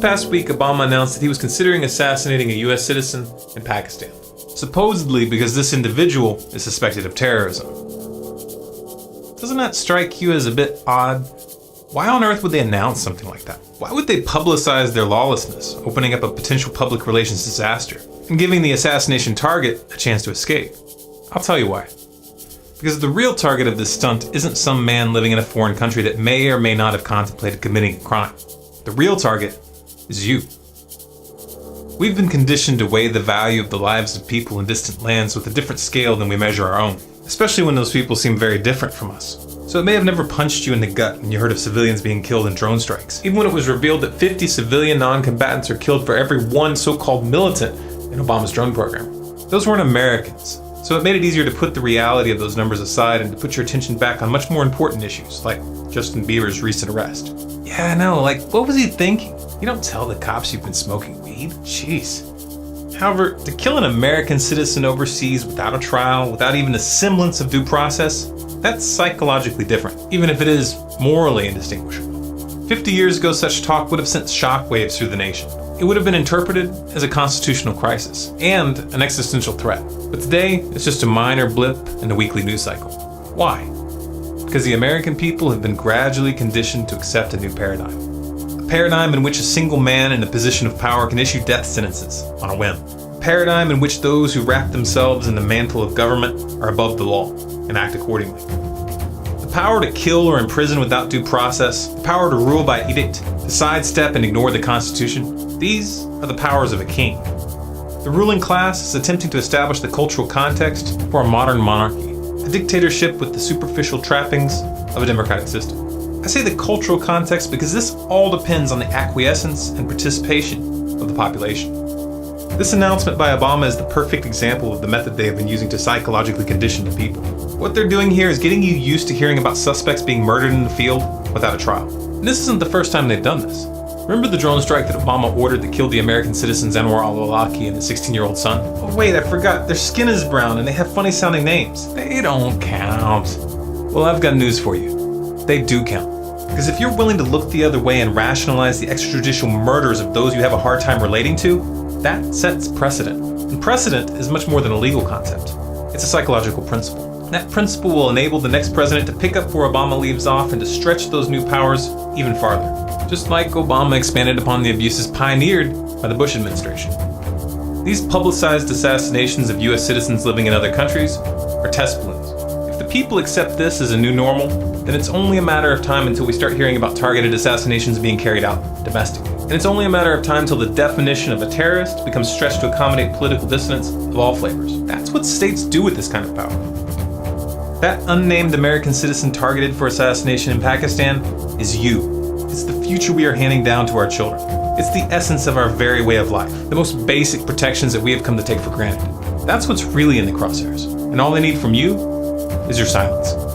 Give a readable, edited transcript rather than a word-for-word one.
past week, Obama announced that he was considering assassinating a US citizen in Pakistan, supposedly because this individual is suspected of terrorism. Doesn't that strike you as a bit odd? Why on earth would they announce something like that? Why would they publicize their lawlessness, opening up a potential public relations disaster, and giving the assassination target a chance to escape? I'll tell you why. Because the real target of this stunt isn't some man living in a foreign country that may or may not have contemplated committing a crime. The real target is you. We've been conditioned to weigh the value of the lives of people in distant lands with a different scale than we measure our own, especially when those people seem very different from us. So it may have never punched you in the gut when you heard of civilians being killed in drone strikes, even when it was revealed that 50 civilian non-combatants are killed for every one so-called militant in Obama's drone program. Those weren't Americans, so it made it easier to put the reality of those numbers aside and to put your attention back on much more important issues, like Justin Bieber's recent arrest. Yeah, I know, like, what was he thinking? You don't tell the cops you've been smoking weed. Jeez. However, to kill an American citizen overseas without a trial, without even a semblance of due process, that's psychologically different, even if it is morally indistinguishable. 50 years ago, such talk would have sent shockwaves through the nation. It would have been interpreted as a constitutional crisis and an existential threat. But today, it's just a minor blip in the weekly news cycle. Why? Because the American people have been gradually conditioned to accept a new paradigm. A paradigm in which a single man in a position of power can issue death sentences on a whim. A paradigm in which those who wrap themselves in the mantle of government are above the law and act accordingly. The power to kill or imprison without due process, the power to rule by edict, to sidestep and ignore the Constitution, these are the powers of a king. The ruling class is attempting to establish the cultural context for a modern monarchy, a dictatorship with the superficial trappings of a democratic system. I say the cultural context because this all depends on the acquiescence and participation of the population. This announcement by Obama is the perfect example of the method they have been using to psychologically condition the people. What they're doing here is getting you used to hearing about suspects being murdered in the field without a trial. And this isn't the first time they've done this. Remember the drone strike that Obama ordered that killed the American citizens Anwar al-Awlaki and his 16-year-old son? Oh wait, I forgot, their skin is brown and they have funny sounding names. They don't count. Well, I've got news for you. They do count. Because if you're willing to look the other way and rationalize the extrajudicial murders of those you have a hard time relating to, that sets precedent. And precedent is much more than a legal concept. It's a psychological principle. And that principle will enable the next president to pick up where Obama leaves off and to stretch those new powers even farther. Just like Obama expanded upon the abuses pioneered by the Bush administration. These publicized assassinations of US citizens living in other countries are test balloons. If the people accept this as a new normal, then it's only a matter of time until we start hearing about targeted assassinations being carried out domestically. And it's only a matter of time till the definition of a terrorist becomes stretched to accommodate political dissonance of all flavors. That's what states do with this kind of power. That unnamed American citizen targeted for assassination in Pakistan is you. It's the future we are handing down to our children. It's the essence of our very way of life, the most basic protections that we have come to take for granted. That's what's really in the crosshairs, and all they need from you is your silence.